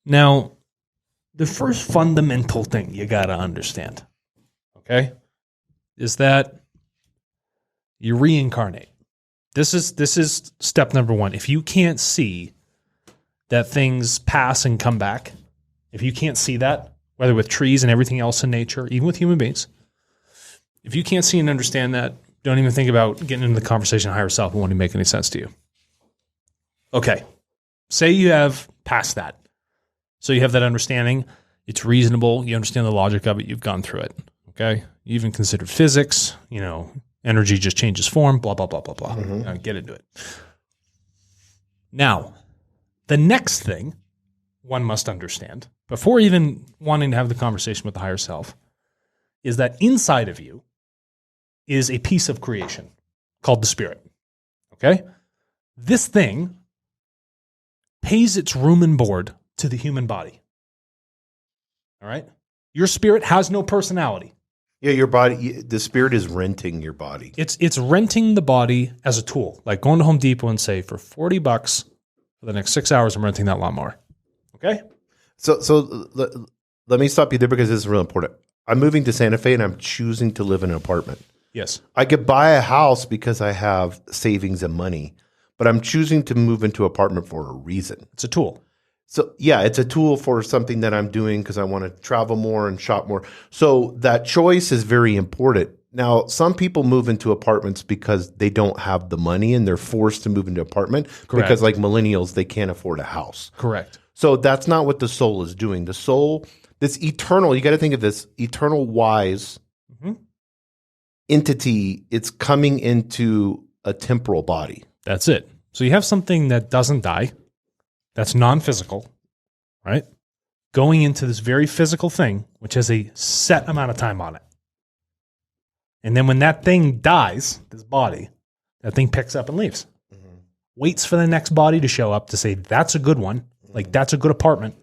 Now, the first fundamental thing you got to understand, okay, is that you reincarnate. This is step number one. If you can't see that things pass and come back, if you can't see that, whether with trees and everything else in nature, even with human beings, if you can't see and understand that, don't even think about getting into the conversation of higher self. It won't even make any sense to you. Okay. Say you have passed that. So you have that understanding. It's reasonable. You understand the logic of it. You've gone through it. Okay. You even considered physics, energy just changes form, blah, blah, blah, blah, blah. Get into it. Now, the next thing one must understand before even wanting to have the conversation with the higher self is that inside of you is a piece of creation called the spirit. Okay? This thing pays its room and board to the human body. All right? Your spirit has no personality. Yeah, your body, the spirit is renting your body. It's renting the body as a tool. Like going to Home Depot and say, for $40 for the next 6 hours, I'm renting that lawnmower. Okay? So let me stop you there because this is really important. I'm moving to Santa Fe and I'm choosing to live in an apartment. Yes. I could buy a house because I have savings and money, but I'm choosing to move into an apartment for a reason. It's a tool. So yeah, it's a tool for something that I'm doing because I want to travel more and shop more. So that choice is very important. Now, some people move into apartments because they don't have the money and they're forced to move into an apartment. Correct. Because like millennials, they can't afford a house. Correct. So that's not what the soul is doing. The soul, this eternal, you got to think of this eternal wise entity, it's coming into a temporal body. That's it. So you have something that doesn't die, that's non-physical, right? Going into this very physical thing, which has a set amount of time on it. And then when that thing dies, this body, that thing picks up and leaves. Waits for the next body to show up to say, that's a good one. Like, that's a good apartment.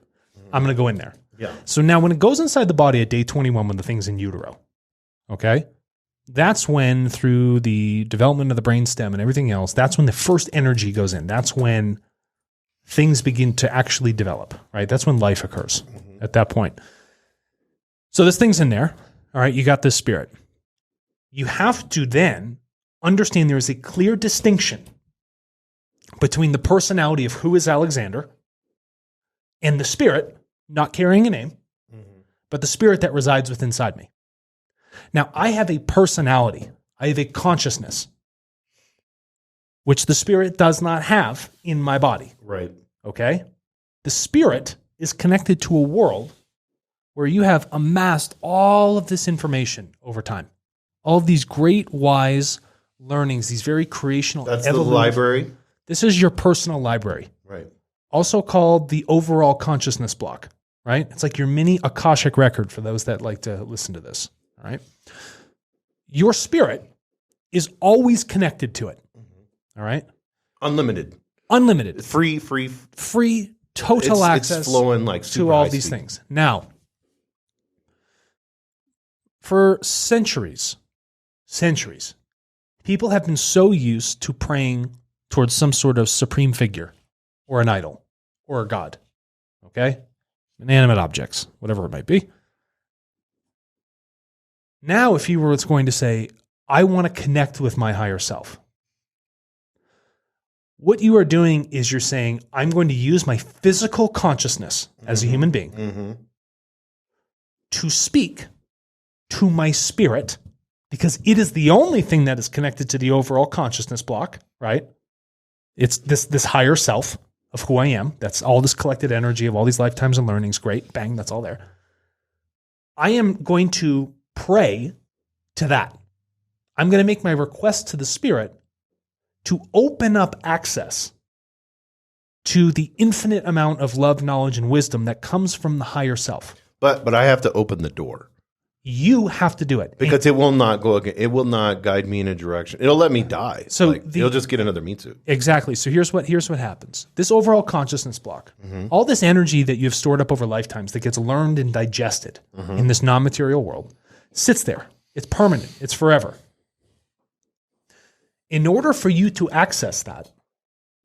I'm going to go in there. Yeah. So now when it goes inside the body at day 21, when the thing's in utero, okay, that's when through the development of the brainstem and everything else, that's when the first energy goes in. That's when things begin to actually develop, right? That's when life occurs at that point. So this thing's in there. All right, you got this spirit. You have to then understand there is a clear distinction between the personality of who is Alexander and the spirit, not carrying a name, but the spirit that resides within inside me. Now, I have a personality. I have a consciousness, which the spirit does not have in my body. Right. Okay? The spirit is connected to a world where you have amassed all of this information over time. All of these great, wise learnings, these very creational That's the library? This is your personal library. Right. Also called the overall consciousness block, right? It's like your mini Akashic record for those that like to listen to this, all right? Your spirit is always connected to it, all right? Unlimited. Free, total access it's flowing like to all these things. Now, for centuries, people have been so used to praying towards some sort of supreme figure or an idol or a god, okay? Inanimate objects, whatever it might be. Now, if you were going to say, I want to connect with my higher self, what you are doing is you're saying, I'm going to use my physical consciousness as a human being to speak to my spirit, because it is the only thing that is connected to the overall consciousness block, right? It's this higher self of who I am. That's all this collected energy of all these lifetimes and learnings. Great, bang, that's all there. I am going to pray to that. I'm going to make my request to the spirit to open up access to the infinite amount of love, knowledge, and wisdom that comes from the higher self. But I have to open the door. You have to do it. Because it will not go again. It will not guide me in a direction. It'll let me die. So it'll just get another meat suit. Exactly. So here's what happens. This overall consciousness block, all this energy that you've stored up over lifetimes that gets learned and digested in this non-material world, sits there. It's permanent. It's forever. In order for you to access that,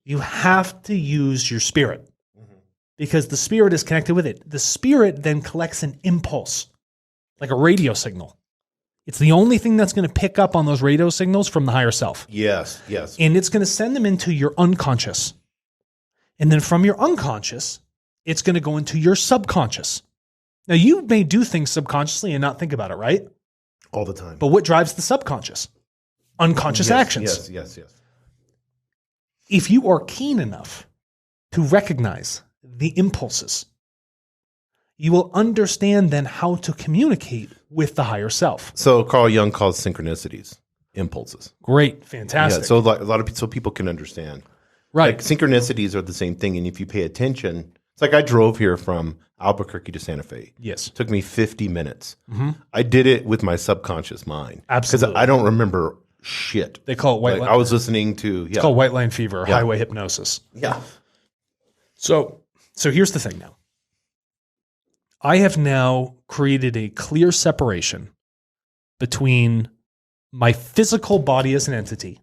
you have to use your spirit. because the spirit is connected with it. The spirit then collects an impulse, like a radio signal. It's the only thing that's going to pick up on those radio signals from the higher self. Yes. And it's going to send them into your unconscious. And then from your unconscious, it's going to go into your subconscious. Now, you may do things subconsciously and not think about it, right? All the time. But what drives the subconscious? Unconscious actions. Yes. If you are keen enough to recognize the impulses, you will understand then how to communicate with the higher self. So Carl Jung calls synchronicities impulses. Great. Fantastic. Yeah, so a lot of people, so people can understand. Right. Like synchronicities are the same thing. And if you pay attention, it's like I drove here from Albuquerque to Santa Fe. Yes. It took me 50 minutes. I did it with my subconscious mind. Absolutely. Because I don't remember shit. They call it white line. I was listening to, It's called white line fever or highway hypnosis. Yeah. So here's the thing now. I have now created a clear separation between my physical body as an entity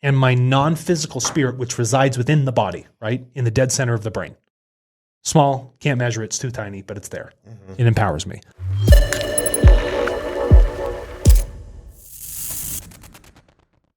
and my non-physical spirit, which resides within the body, right? In the dead center of the brain. Small, can't measure it, it's too tiny, but it's there. It empowers me.